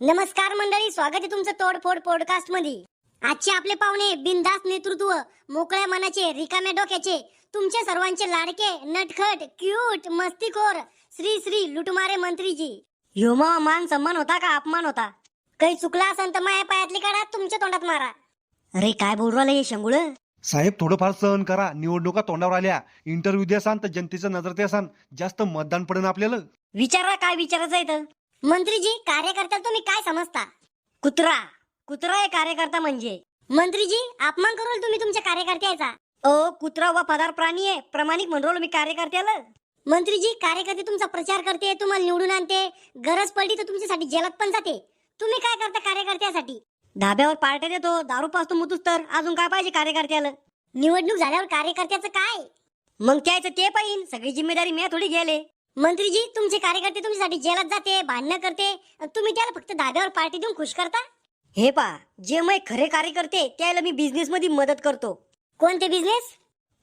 नमस्कार मंडळी, स्वागत आहे तुमचं तोडफोड पॉडकास्ट मध्ये. आजचे आपले पाहुणे बिनधास्त नेतृत्व, मोकळ्या मनाचे, रिकाम्या डोक्याचे, तुमच्या सर्वांचे लाडके, नटखट, क्यूट, मस्तीखोर श्री श्री लुटमारे मंत्रीजी. ह्युमा मान सन्मान होता का अपमान होता? काही चुकला असेल तर माया पायातली काढा, तुमच्या तोंडात मारा. अरे काय बोल राहिलं हे शंगुळ? साहेब थोडंफार सहन करा. निवडणुका तोंडावर आल्या. इंटरव्ह्यू द्यासान तर जनतेचं नजर द्यासान. जास्त मतदान पडेल आपल्याला. विचारा काय विचारायचं आहे तर. मंत्रीजी, कार्यकर्त्याला तुम्ही काय समजता? कुत्रा कुत्रा आहे कार्यकर्ता म्हणजे. मंत्रीजी, अपमान करू तुम्ही तुमच्या कार्यकर्त्याचा. ओ कुत्रा वफादार प्राणी आहे, प्रामाणिक म्हणून मी कार्यकर्त्याला. मंत्रीजी, कार्यकर्ते तुमचा प्रचार करते, तुम्हाला निवडून आणते, गरज पडली तर तुमच्यासाठी जेलात पण जाते. तुम्ही काय करता कार्यकर्त्यासाठी? धाब्यावर पार्ट्या देतो, दारू पाजतो, मुतूस तर अजून काय पाहिजे कार्यकर्त्याला? निवडणूक झाल्यावर कार्यकर्त्याचं काय? मग त्याचं ते पाहिजे. सगळी जिम्मेदारी मी थोडी गेले. मंत्रीजी, तुमचे कार्यकर्ते तुमच्यासाठी जेलात जाते, भांडणं करते, तुम्ही त्याला फक्त धाब्यावर पार्टी देऊन खुश करता. हे पा, जे मी खरे कार्यकर्ते त्याला मी बिझनेस मध्ये मदत करतो. कोणते बिझनेस?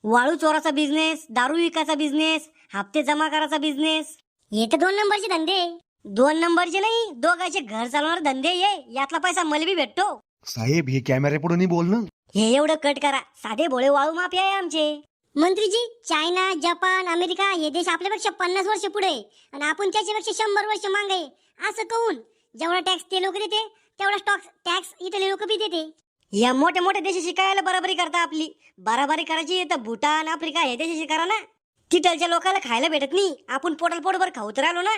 वाळू चोराचा बिझनेस, दारू विकायचा बिझनेस, हप्ते जमा करायचा बिझनेस. हे तर 2 नंबरचे धंदे. 2 नंबरचे नाही, दोघांचे घर चालवणारे धंदे ये. यातला पैसा मला बी भेटतो. साहेब हे कॅमेरे पुढे नाही बोलणं. हे एवढं कट करा. साधे भोळे वाळू माफिया आहे आमचे. मंत्रीजी, चायना, जपान, अमेरिका हे देश आपल्यापेक्षा 50 वर्ष पुढे आहे आणि आपण त्याच्यापेक्षा 100 वर्ष मागे आहे. असं कहून जेवढा टॅक्स ते लोक देते तेवढा टॅक्स इथले लोक बी देते. या मोठ्या मोठ्या देशाशी काय बराबरी करता आपली? बाराबारी करायची तर भूटान, आफ्रिका हे देशाशी करा ना. तिथलच्या लोकांना खायला भेटत नाही, आपण पोटाला पोटभर खाऊ तर आलो ना.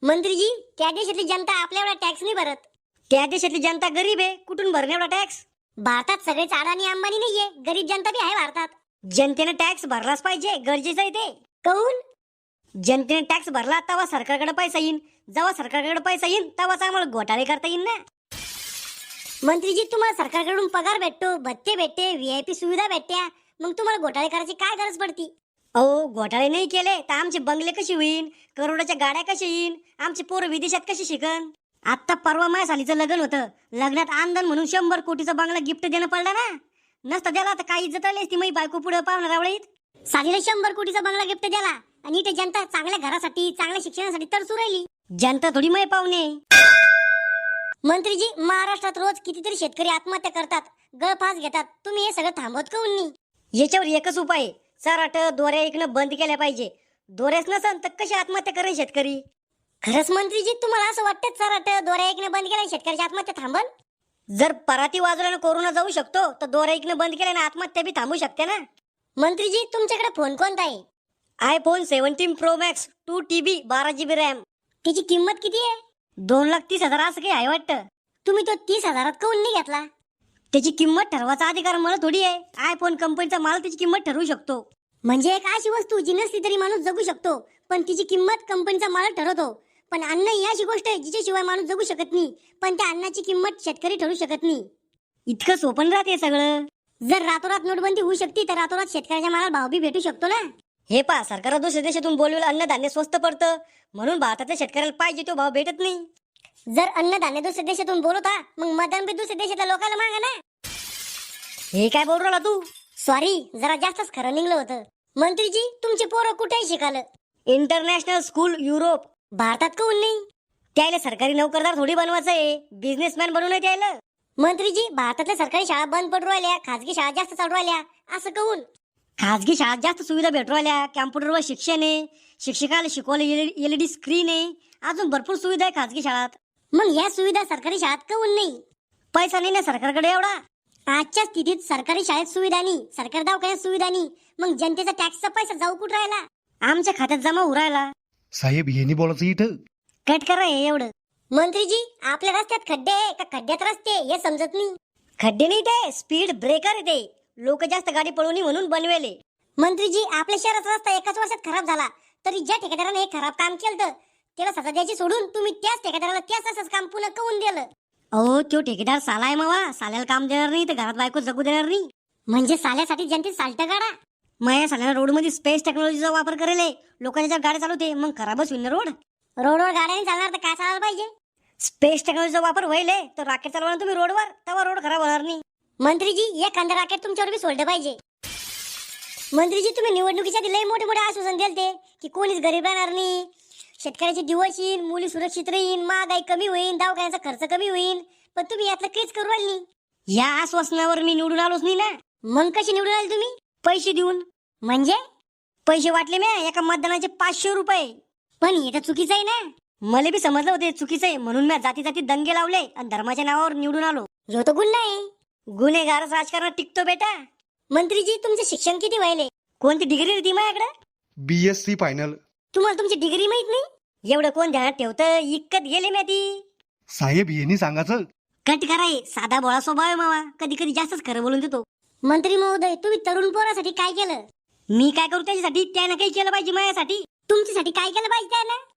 मंत्रीजी, त्या देशातली जनता आपल्या एवढा टॅक्स नाही भरत. त्या देशातली जनता गरीब आहे, कुठून भरणे एवढा टॅक्स? भारतात सगळेच अडाणी अंबानी नाहीये, गरीब जनता बी आहे भारतात. जनतेने टॅक्स भरलाच पाहिजे, गरजेचं आहे ते. कहून? जनतेने टॅक्स भरला तेव्हा सरकारकडे पैसा येईन, जेव्हा सरकारकडे पैसा येईन तेव्हाच आम्हाला घोटाळे करता येईल ना. मंत्रीजी, तुम्हाला सरकारकडून पगार भेटतो, भत्ते भेटते, VIP सुविधा भेटत्या, मग तुम्हाला घोटाळे करायची काय गरज पडती? अहो, घोटाळे नाही केले तर आमचे बंगले कशी होईन, करोडाच्या गाड्या कशा येईन, आमचे पोरं विदेशात कशी शिकन? आता परवा माझ्या सालीचं लग्न होतं, लग्नात आंदन म्हणून 100 कोटीचा बंगला गिफ्ट देणं पडला ना. नसतं द्याला तर काही इज्जत आली असती मी बायको पुढे पाहुणार आवळीत. सालीला 100 कोटीचा बंगला गिफ्ट द्याला आणि इथे जनता चांगल्या घरासाठी, चांगल्या शिक्षणासाठी तरसू राहिली. जनता थोडी मै पाहुणे. मंत्रीजी, महाराष्ट्रात रोज कितीतरी शेतकरी आत्महत्या करतात, गळफास घेतात, तुम्ही हे सगळं थांबवत काऊन नाही? याच्यावर एकच उपाय आहे, चराट दोऱ्या ऐकणं बंद केल्या पाहिजे. दोऱ्याच नसन तर कशी आत्महत्या करेल शेतकरी? खरंच मंत्रीजी, तुम्हाला असं वाटतं चराट दोऱ्या ऐकणं बंद केल्या शेतकऱ्याची आत्महत्या थांबल? जर पराती वाजवल्यानं कोरोना जाऊ शकतो तर दोऱ्या ऐकणं बंद केल्यानं आत्महत्या बी थांबू शकते ना. मंत्रीजी, तुमच्याकडे फोन कोणता आहे? iPhone 17 Pro Max 2TB 12GB RAM. त्याची किंमत किती आहे? 2,30,000 असं काही आहे वाटतं. तुम्ही तो 30,000 काऊन नाही घेतला? त्याची किंमत ठरवायचा अधिकार मला थोडी आहे. आयफोन कंपनीचा माल त्याची किंमत ठरवू शकतो. म्हणजे एक अशी वस्तू जी नसली तरी माणूस जगू शकतो, पण तिची किंमत कंपनीचा माल ठरवतो. पण अन्न ही अशी गोष्ट आहे जिच्याशिवाय माणूस जगू शकत नाही, पण त्या अन्नाची किंमत शेतकरी ठरवू शकत नाही. इतकं सोपं राहते सगळं. जर रातोरात नोटबंदी होऊ शकते तर रातोरात शेतकऱ्याच्या मालाला भाव बी भेटू शकतो ना. हे पा, सरकार दुसऱ्या देशातून बोलवलेलं अन्नधान्य स्वस्त पडतं म्हणून भारतातल्या शेतकऱ्याला पाहिजे तो भाव भेटत नाही. जर अन्नधान्य दुसऱ्या देशातून बोलवता मग मतदान बी दुसऱ्या देशातल्या लोकांना मागा ना. हे काय बोल राहिला तू? सॉरी, जरा जास्तच खरं निघलं होतं. मंत्रीजी, तुमचे पोरं कुठेही शिकालं? International school Europe. भारतात काऊन नाही? त्याला सरकारी नोकरदार थोडी बनवायचं आहे, बिझनेसमॅन बनवून त्याला. मंत्रीजी, भारतातल्या सरकारी शाळा बंद पडू राहिल्या, खाजगी शाळा जास्त चालू राहिल्या, असं काऊन? खाजगी शाळात जास्त सुविधा भेटू राहिल्या, कॅम्प्युटरवर शिक्षण आहे, शिक्षकाला शिकवायला LED स्क्रीन आहे, अजून भरपूर सुविधा आहे खाजगी शाळात. मग या सुविधा सरकारी शाळेत काऊन नाही? पैसा नाही ना सरकारकडे एवढा. आजच्या स्थितीत सरकारी शाळेत सुविधा नाही, सरकारी दवाखान्यात सुविधा नाही, मग जनतेचा टॅक्सचा पैसा जाऊ कुठं राहिला? आमच्या खात्यात जमा होऊ राहिला. साहेब हे नाही बोलायचं इथं. कट करा हे एवढं. मंत्रीजी, आपल्या रस्त्यात खड्डे आहे का खड्ड्यात रस्ते हे समजत नाही. खड्डे नाही, ते स्पीड ब्रेकर आहे, ते लोक जास्त गाडी पळू नये म्हणून बनवेले. मंत्रीजी, आपल्या शहराचा रस्ता एकाच वर्षात खराब झाला तरी ज्या ठेकेदाराने हे खराब काम केलं त्याला सजा द्यायची सोडून तुम्ही त्याच ठेकेदाराला त्याच असंच काम पुन्हा करून दिलं. अहो, तो ठेकेदार साला आहे मावा, साल्याला काम देणार नाही तर घरात बायको जगू देणार नाही. म्हणजे साल्यासाठी जनतेत साल्ट गाडा. माया साल्याला रोड मध्ये स्पेस टेक्नॉलॉजीचा वापर करेल, लोकांच्या गाड्या चालवते, मग खराबच होईल ना रोड. रोडवर गाड्याने चालणार तर काय चालायला पाहिजे? स्पेस टेक्नॉलॉजीचा वापर होईल तर रॉकेट चालवणार तुम्ही रोडवर, तेव्हा रोड खराब होणार नाही. मंत्रीजी, एखादं रॉकेट तुमच्यावर बी सोडलं पाहिजे. मंत्रीजी, तुम्ही निवडणुकीच्या लई मोठे मोठे आश्वासन दिलते की कोणीच गरीब राहणार नाही, शेतकऱ्याचे दिवस येईन, मुली सुरक्षित राहीन, महागाई कमी होईल, दवाखान्याचा खर्च कमी होईल. पण तुम्ही यातलं काहीच करू राहिली नाही. या आश्वासनावर मी निवडून आलोच नाही ना. मग कशी निवडून आले तुम्ही? पैसे देऊन. म्हणजे पैसे वाटले मी एका मतदानाचे 500 रुपये. पण हे तर चुकीचं आहे ना. मला बी समजलं होते चुकीचं आहे, म्हणून मी जाती जाती दंगे लावले आणि धर्माच्या नावावर निवडून आलो. ह्यो तर गुन्हा आहे. गुन्हेगारच राजकारणात टिकतो बेटा. मंत्रीजी तुमचं शिक्षण किती व्हायले? कोणती डिग्री होती माझ्याकडे? BSc final. तुम्हाला तुमची डिग्री माहित नाही? एवढं कोण ध्यानात ठेवतं? इकत गेले मी ती. साहेब यांनी सांगायचं. कट कराय साधा भोळा स्वभाव आहे मावा, कधी कधी जास्तच खरं बोलून देतो. मंत्री महोदय तुम्ही तरुण पोरासाठी काय केलं? मी काय करू त्याच्यासाठी? त्यानं काही केलं पाहिजे माझ्यासाठी? तुमच्यासाठी काय केलं पाहिजे त्यानं?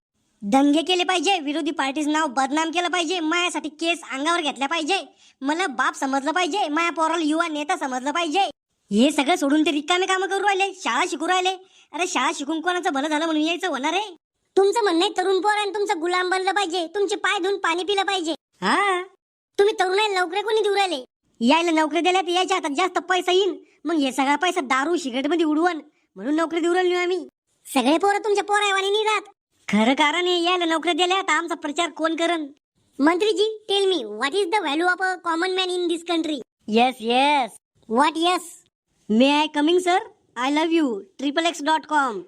दंगे केले पाहिजे, विरोधी पार्टीचं नाव बदनाम केलं पाहिजे, माझ्यासाठी केस अंगावर घेतल्या पाहिजे, मला बाप समजलं पाहिजे, माझ्या पोराला युवा नेता समजलं पाहिजे. हे सगळं सोडून ते रिकामे कामं करू राहिले, शाळा शिकू राहिले. अरे शाळा शिकून कोणाचं भलं झालं म्हणून यायचं होणार आहे? तुमचं म्हणणं आहे तरुण पोरांनी तुमचं गुलाम बनलं पाहिजे, तुमचे पाय धुवून पाणी पिलं पाहिजे. हा तुम्ही तरुणाला नोकऱ्या कोणी देऊ राहिले? यायला नोकरी दिल्या तर यायच्या हातात जास्त पैसा येईन, मग हे सगळा पैसा दारू सिगरेट मध्ये उडवण म्हणून नोकरी देऊ राहिलो आम्ही. सगळे पोरं तुमच्या पोरावानी नाही राहत. खरं कारण आहे यायला नोकरी दिल्या तर आमचा प्रचार कोण करण? मंत्रीजी tell me what is the value of a common man in this country? Yes yes. What yes? May I coming sir? I love you XXX.com.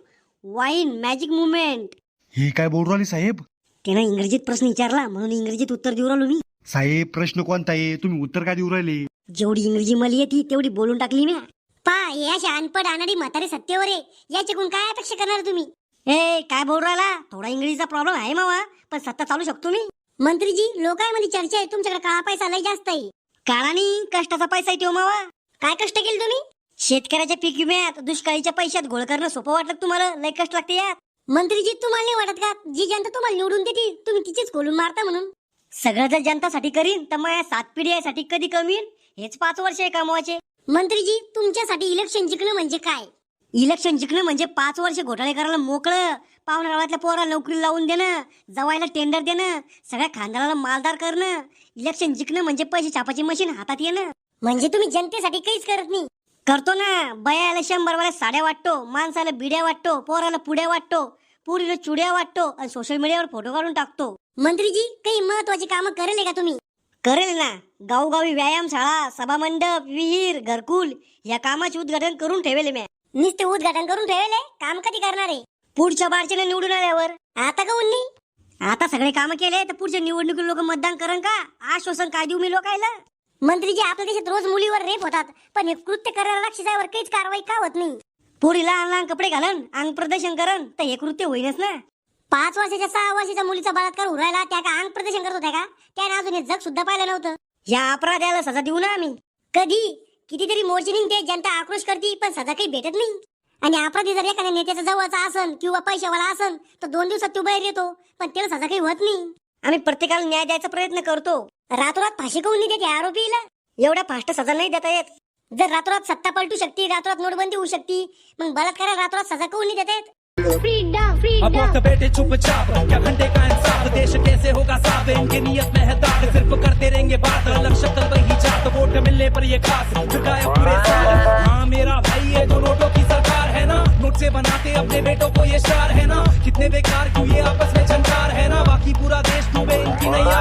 Wine magic movement. हे काय बोलू राहिले साहेब? त्यानं इंग्रजीत प्रश्न विचारला म्हणून इंग्रजीत उत्तर देऊ राहिलो मी. साहेब प्रश्न कोणता आहे? तुम्ही उत्तर काय देऊ राहिले? जेवढी इंग्रजी मला येते तेवढी बोलून टाकली मी. पा या अनपड आणणारी म्हातारी सत्तेवर आहे, याच्याकडून काय अपेक्षा करणार तुम्ही? ए काय बोल राहिला? थोडा इंग्रजीचा प्रॉब्लेम आहे मावा, पण सत्ता चालू शकतो मी. मंत्रीजी लोकांमध्ये चर्चा आहे तुमच्याकडे काळा पैसा लय जास्त आहे. काळानी कष्टाचा पैसा आहे तो मावा. काय कष्ट केले तुम्ही? शेतकऱ्याच्या पीक विम्यात दुष्काळीच्या पैशात घोळ करणं सोपं वाटलं तुम्हाला? लय कष्ट लागते यात. मंत्रीजी तुम्हाला नाही वाटत का जी जनता तुम्हाला निवडून देते तुम्ही तिचीच खोलून मारता म्हणून? सगळं जर जनतासाठी करीन तर माझ्या 7 पिढ्यासाठी कधी कमी येईल? हेच 5 वर्ष आहे कमवायचे. मंत्रीजी तुमच्यासाठी इलेक्शन जिंकणं म्हणजे काय? इलेक्शन जिंकणं म्हणजे 5 वर्ष घोटाळे करायला मोकळं, पाहुण्या गावातल्या पोराला नोकरी लावून देणं, जवायला टेंडर देणं, सगळ्या खानदाराला मालदार करणं. इलेक्शन जिंकणं म्हणजे पैसे छापाची मशीन हातात येणं. म्हणजे तुम्ही जनतेसाठी काहीच करत नाही? करतो ना. बयाला 100 वाल्या साड्या वाटतो, माणसाला बिड्या वाटतो, पोराला पुड्या वाटतो, पुरीला चुड्या वाटतो आणि सोशल मीडियावर फोटो काढून टाकतो. मंत्रीजी काही महत्वाची कामं करेल का तुम्ही? करेल ना. गावोगावी व्यायामशाळा, सभामंडप, विहीर, घरकुल या कामाचे उद्घाटन करून ठेवले मी. नुसते उद्घाटन करून ठेवले? काम कधी करणार आहे? पुढच्या बारचीने निवडून आल्यावर. आता का उन्नी? आता सगळे काम केले तर पुढच्या निवडणुकीत लोक मतदान करण का? आश्वासन काय देऊ मी लोकायला? मंत्रीजी आपल्या देशात रोज मुलीवर रेप होतात, पण हे कृत्य करायला राक्षसावर काहीच कारवाई का होत नाही? पुरीला लहान कपडे घालन, अंग प्रदर्शन करण तर हे कृत्य होईनच ना. 5 वर्षाच्या 6 वर्षाच्या मुलीचा बलात्कार उरायला त्या का अंग प्रदर्शन करत होत्या का? त्याने अजून हे जग सुद्धा पाहिलं नव्हतं. या अपराधाला सजा देऊ ना आम्ही. कधी कितीतरी मोर्चे निघते, जनता आक्रोश करते, पण सजा काही भेटत नाही. आणि अपराधी जर एखाद्या नेत्याचा जवळचा असन किंवा पैशावाला असन तर 2 दिवसात तो बाहेर येतो, पण त्याला सजा काही होत नाही. आम्ही प्रत्येकाला न्याय द्यायचा प्रयत्न करतो. रातोरात फाशी काऊन नाही देते आरोपीला? एवढ्या फास्ट सजा नाही देता येत. जर रातोरात सत्ता पलटू शकते, रातोरात नोटबंदी होऊ शकते, मग बलात्काराला रातोरात सजा काऊन नहीं देता येत? अब वक्त बैठे चुपचाप, क्या घंटे का इंसाफ, देश कैसे होगा साफ, इनकी नीयत में है दाग, सिर्फ करते रहेंगे बात, अलग शक्ल वही जात, वोट मिलने पर ये खास झुकाए पूरे साल। हाँ मेरा भाई ये जो नोटों की सरकार है ना, नोट से बनाते अपने बेटों को ये शार है ना, कितने बेकार क्यों ये आपस में झंकार है ना, बाकी पूरा देश डूबे इनकी नैया।